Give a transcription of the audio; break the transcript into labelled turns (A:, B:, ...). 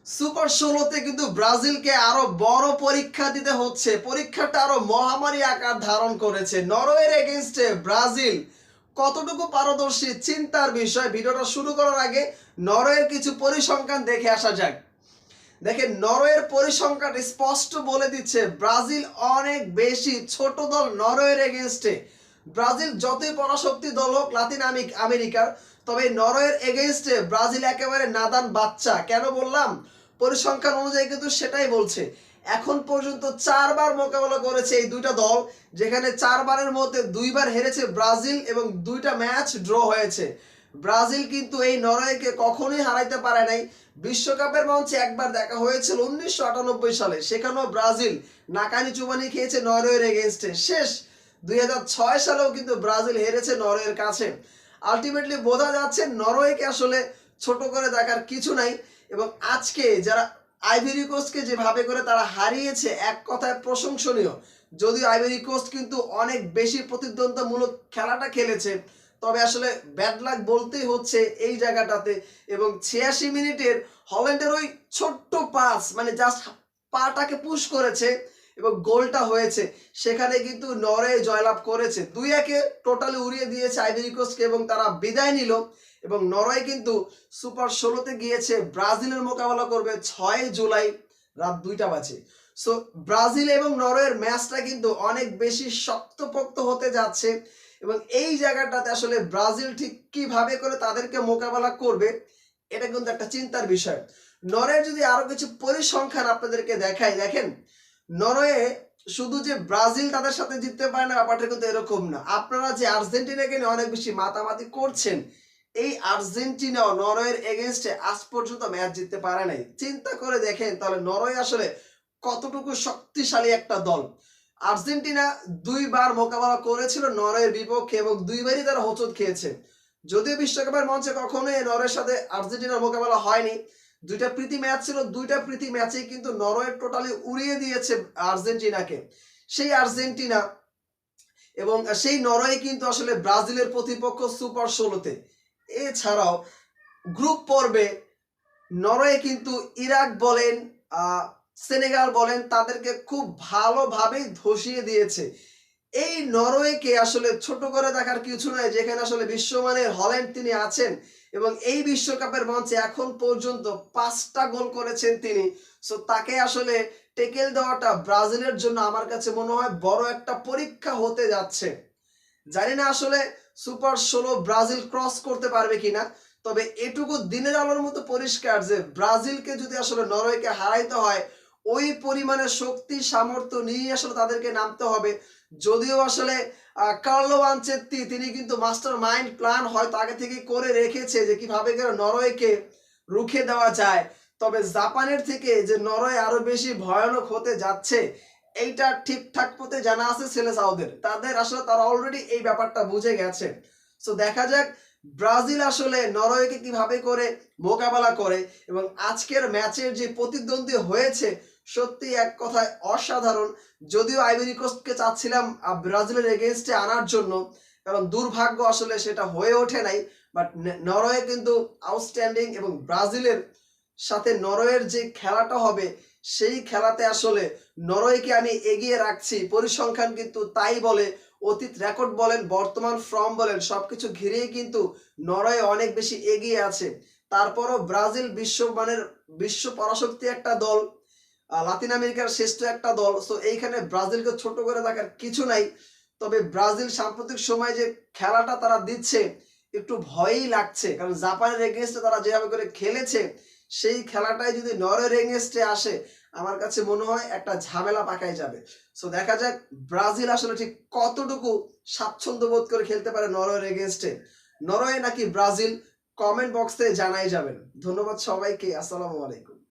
A: Super ১৬তে কিন্তু ব্রাজিলকে আরো বড় পরীক্ষা দিতে হচ্ছে। পরীক্ষাটা আরো মহামারী আকার ধারণ করেছে। নরওয়ের এগেইনস্টে ব্রাজিল কতটুকু পারদর্শী চিন্তার বিষয়। ভিডিওটা শুরু করার আগে নরওয়ের কিছু পরিসংখ্যান দেখে আসা যাক। দেখেন, নরওয়ের পরিসংখ্যান স্পষ্ট বলে দিচ্ছে ব্রাজিল অনেক বেশি ছোট দল নরওয়ের এগেইনস্টে। ব্রাজিল যতই পরাশক্তি দল হোক লাতিন আমেরিকার, তবে নরওয়ের এগেইনস্টে ব্রাজিল একেবারে নাদান বাচ্চা। কেন বললাম? পরিসংখ্যান অনুযায়ী কিন্তু সেটাই বলছে। এখন পর্যন্ত 4বার মোকাবেলা করেছে এই দুইটা দল, যেখানে 4বারের মধ্যে 2বার হেরেছে ব্রাজিল এবং 2টা ম্যাচ ড্র হয়েছে। ব্রাজিল কিন্তু এই নরওয়েকে কখনোই হারাইতে পারে নাই। বিশ্বকাপের মঞ্চে একবার দেখা হয়েছিল 1998 সালে, সেখানেও ব্রাজিল নাকানি চুবানি খেয়েছে নরওয়ের এগেইনস্টে। শেষ 2006 সালেও কিন্তু ব্রাজিল হেরেছে নরওয়ের কাছে। আলটিমেটলি বোঝা যাচ্ছে নরওয়েকে আসলে ছোট করে দেখার কিছু নাই। এবং আজকে যারা আইভরি কোস্টকে যেভাবে করে তারা হারিয়েছে, এক কথায় প্রশংসনীয়। যদিও আইভরি কোস্ট কিন্তু অনেক বেশি প্রতিদ্বন্দ্বিতামূলক খেলাটা খেলেছে, তবে আসলে ব্যাড লাক বলতেই হচ্ছে এই জায়গাটাতে। এবং 86 মিনিটের হল্যান্ডের ওই ছোট্ট পাস, মানে জাস্ট পাটাকে পুশ করেছে এবং গোলটা হয়েছে, সেখানে কিন্তু নরওয়ে জয়লাভ করেছে। 2-1-এ টোটালি উড়িয়ে দিয়েছে আইভরি কোস্টকে এবং তারা বিদায় নিল। এবং নরওয়ে কিন্তু সুপার 16তে গিয়েছে, ব্রাজিলের মোকাবেলা করবে 6 জুলাই রাত 2টা বাজে। সো ব্রাজিল এবং নরওয়ের ম্যাচটা কিন্তু অনেক বেশি শক্তপোক্ত হতে যাচ্ছে। এবং এই জায়গাটাতে আসলে ব্রাজিল ঠিক কিভাবে করে তাদেরকে মোকাবেলা করবে, এটা কিন্তু একটা চিন্তার বিষয়। নরওয়ে যদি আরো কিছু পরিসংখ্যান আপনাদেরকে দেখাই, দেখেন নরওয়ে শুধু যে ব্রাজিল তাদের সাথে জিততে পারে না, ব্যাপারটা কিন্তু এরকম না। আপনারা যে আর্জেন্টিনাকে নিয়ে অনেক বেশি মাতামাতি করছেন, এই আর্জেন্টিনাও নরওয়ের এগেইনস্টে আজ পর্যন্ত ম্যাচ জিততে পারে নাই। চিন্তা করে দেখেন তাহলে নরওয়ে আসলে কতটুকু শক্তিশালী একটা দল। আর্জেন্টিনা 2বার মোকাবেলা করেছিল নরওয়ের বিপক্ষে এবং 2বারই তারা হোঁচট খেয়েছে। যদিও বিশ্বকাপের মঞ্চে কখনোই নরওয়ের সাথে আর্জেন্টিনার মোকাবেলা হয়নি। 2টা প্রীতি ম্যাচ ছিল, 2টা প্রীতি ম্যাচেই কিন্তু নরওয়ে টোটালি উড়িয়ে দিয়েছে আর্জেন্টিনাকে। সেই আর্জেন্টিনা এবং সেই নরওয়ে কিন্তু আসলে ব্রাজিলের প্রতিপক্ষ সুপার 16তে। এছাড়াও গ্রুপ পর্বে নরওয়ে কিন্তু ইরাক বলেন, সেনেগাল বলেন, তাদেরকে খুব ভালোভাবেই ধসিয়ে দিয়েছে। এই নরওয়েকে আসলে ছোট করে দেখার কিছু নাই, যেখানে আসলে বিশ্বমানের হল্যান্ড তিনি আছেন এবং এই বিশ্বকাপের মঞ্চে এখন পর্যন্ত 5টা গোল করেছেন তিনি। সো তাকে আসলে টেকেল দেওয়াটা ব্রাজিলের জন্য আমার কাছে মনে হয় বড় একটা পরীক্ষা হতে যাচ্ছে। জানি না আসলে সুপার 16 ব্রাজিল ক্রস করতে পারবে কিনা, তবে এটুকু দিনের আলোর মতো পরিষ্কার যে ব্রাজিলকে যদি আসলে নরওয়েকে হারাইতে হয়, ওই পরিমাণে শক্তি সামর্থ্য নিয়ে আসলে তাদেরকে নামতে হবে। যদিও আসলে কার্লো আনচেত্তি তিনি কিন্তু মাস্টার মাইন্ড প্ল্যান হয়তো আগে থেকে করে রেখেছে যে কিভাবে করে নরওয়েকে রুখে দেওয়া যায়, তবে জাপানের থেকে যে নরওয়ে আরো বেশি ভয়ানক হতে যাচ্ছে এইটা ঠিকঠাক মতে জানা আছে সেলেসাওদের। তাদের আসলে তারা অলরেডি এই ব্যাপারটা বুঝে গেছে। সো দেখা যাক ব্রাজিল আসলে নরওয়েকে কিভাবে করে মোকাবেলা করে। এবং আজকের ম্যাচের যে প্রতিদ্বন্দ্বী হয়েছে সত্যি এক কথায় অসাধারণ। যদিও আইভরি কোস্টকে চাচ্ছিলাম ব্রাজিলের এগেইনস্টে আনার জন্য, কারণ দুর্ভাগ্য আসলে সেটা হয়ে ওঠে নাই। বাট নরওয়ে কিন্তু আউটস্ট্যান্ডিং এবং ব্রাজিলের সাথে নরওয়ের যে খেলাটা হবে সেই খেলাতে আসলে নরওয়েকে আমি এগিয়ে রাখছি। পরিসংখ্যান কিন্তু তাই বলে, অতীত রেকর্ড বলেন, বর্তমান ফর্ম বলেন, সবকিছু ঘিরেই কিন্তু নরওয়ে অনেক বেশি এগিয়ে আছে। তারপরও ব্রাজিল বিশ্ব পরাশক্তি একটা দল, লাতিন আমেরিকার শ্রেষ্ঠ একটা দল। সো এইখানে ব্রাজিলকে ছোট করে দেখার কিছু নাই। তবে ব্রাজিল সাম্প্রতিক সময় যে খেলাটা তারা দিচ্ছে একটু ভয়ই লাগছে, কারণ জাপানের এগেইনস্টে তারা যেভাবে করে খেলেছে সেই খেলাটাই যদি নরওয়ের এগেইনস্টে আসে, আমার কাছে মনে হয় একটা ঝামেলা পাকাই যাবে। সো দেখা যাক ব্রাজিল আসলে ঠিক কতটুকু স্বাচ্ছন্দ্য বোধ করে খেলতে পারে নরওয়ের এগেইনস্টে। নরওয়ে নাকি ব্রাজিল, কমেন্ট বক্সে জানাই যাবেন। ধন্যবাদ সবাইকে। আসসালামু আলাইকুম।